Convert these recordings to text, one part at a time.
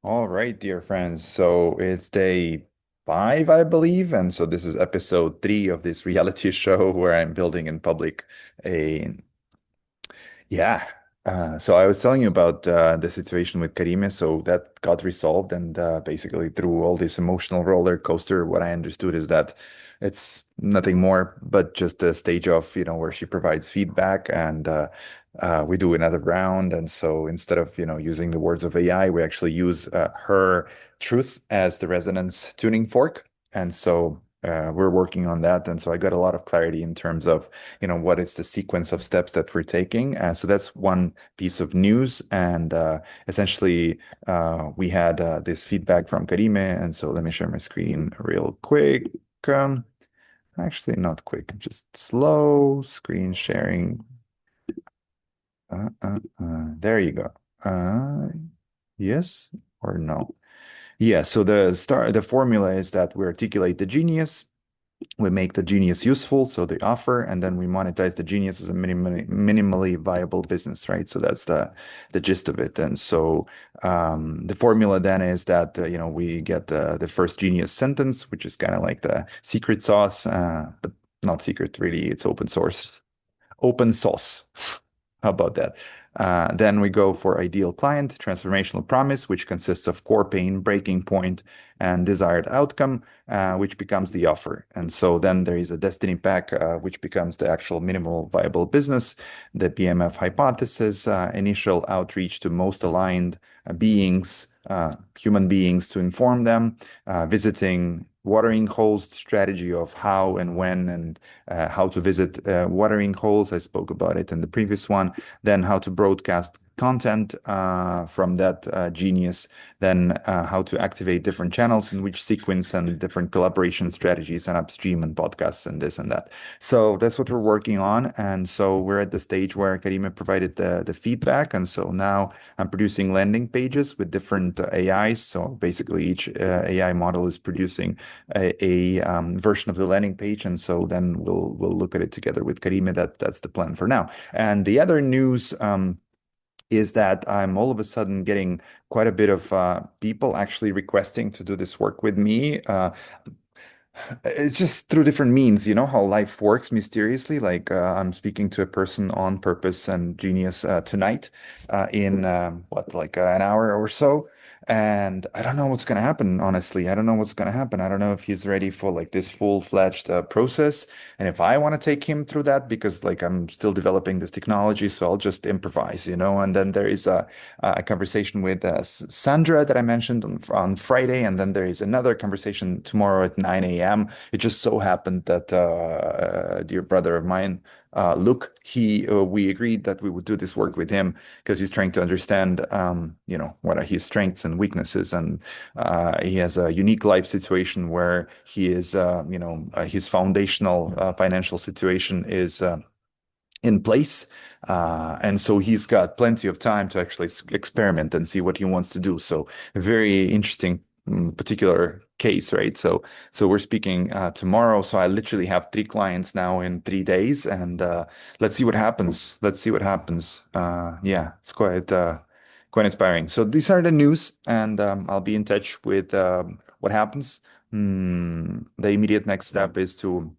All right, dear friends. So it's day five, I believe. And so this is episode three of this reality show where I'm building in public a yeah. So I was telling you about the situation with Karime. So that got resolved, and basically through all this emotional roller coaster, what I understood is that it's nothing more but just a stage of, where she provides feedback, and we do another round. And so instead of, using the words of AI, we actually use her truth as the resonance tuning fork. And so we're working on that. And so I got a lot of clarity in terms of what is the sequence of steps that we're taking. So that's one piece of news. And essentially, we had this feedback from Karime. And so let me share my screen real quick. Um, Actually, not quick, just slow screen sharing. There you go. Uh, yes or no? Yeah, so the formula is that we articulate the genius, we make the genius useful, so the offer, and then we monetize the genius as a minimally viable business, right? So that's the gist of it. And so the formula then is that we get the first genius sentence, which is kind of like the secret sauce, but not secret really. It's open source. Open sauce. How about that? Then we go for ideal client, transformational promise, which consists of core pain, breaking point, and desired outcome, which becomes the offer. And so then there is a destiny pack, which becomes the actual minimal viable business, the PMF hypothesis, initial outreach to most aligned beings, human beings to inform them, visiting watering holes, strategy of how and when and how to visit watering holes. I spoke about it in the previous one. Then how to broadcast content from that genius, then how to activate different channels in which sequence and different collaboration strategies and upstream and podcasts and this and that. So that's what we're working on. And so we're at the stage where Karima provided the feedback. And so now I'm producing landing pages with different AIs. So basically each AI model is producing a version of the landing page. And so then we'll look at it together with Karima. That's the plan for now. And the other news is that I'm all of a sudden getting quite a bit of people actually requesting to do this work with me. It's just through different means, how life works mysteriously. Like I'm speaking to a person on purpose and genius tonight in what, like an hour or so. And I don't know what's going to happen, honestly. I don't know what's going to happen. I don't know if he's ready for like this full-fledged process. And if I want to take him through that, because like I'm still developing this technology, so I'll just improvise. And then there is a conversation with Sandra that I mentioned on Friday. And then there is another conversation tomorrow at 9 a.m. It just so happened that a dear brother of mine, Luke, we agreed that we would do this work with him because he's trying to understand, what are his strengths and weaknesses, and he has a unique life situation where he is, his foundational financial situation is in place. And so he's got plenty of time to actually experiment and see what he wants to do. So a very interesting particular case, right? So we're speaking tomorrow. So I literally have three clients now in 3 days, and let's see what happens. Let's see what happens. Yeah, it's quite inspiring. So these are the news, and I'll be in touch with what happens. The immediate next step is to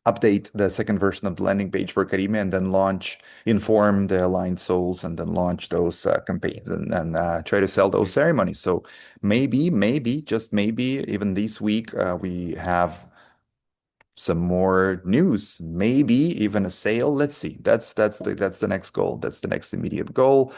update the second version of the landing page for Karime and then inform the aligned souls and then launch those campaigns and try to sell those ceremonies. So maybe, just maybe, even this week, we have some more news, maybe even a sale. Let's see. That's the next goal. That's the next immediate goal.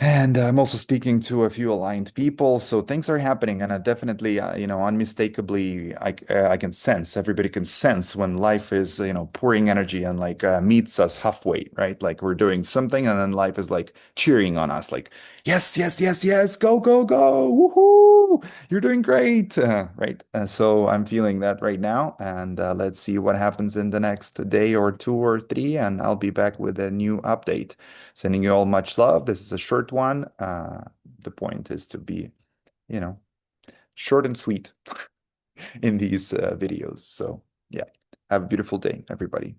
And I'm also speaking to a few aligned people, so things are happening, and I definitely, unmistakably, I can sense, everybody can sense when life is, pouring energy and like meets us halfway, right? Like we're doing something, and then life is like cheering on us, like, yes, yes, yes, yes, go, go, go, woohoo, you're doing great, right? So I'm feeling that right now, and let's see what happens in the next day or two or three, and I'll be back with a new update. Sending you all much love. This is a short one. The point is to be, you know, short and sweet in these videos. So, yeah, have a beautiful day, everybody.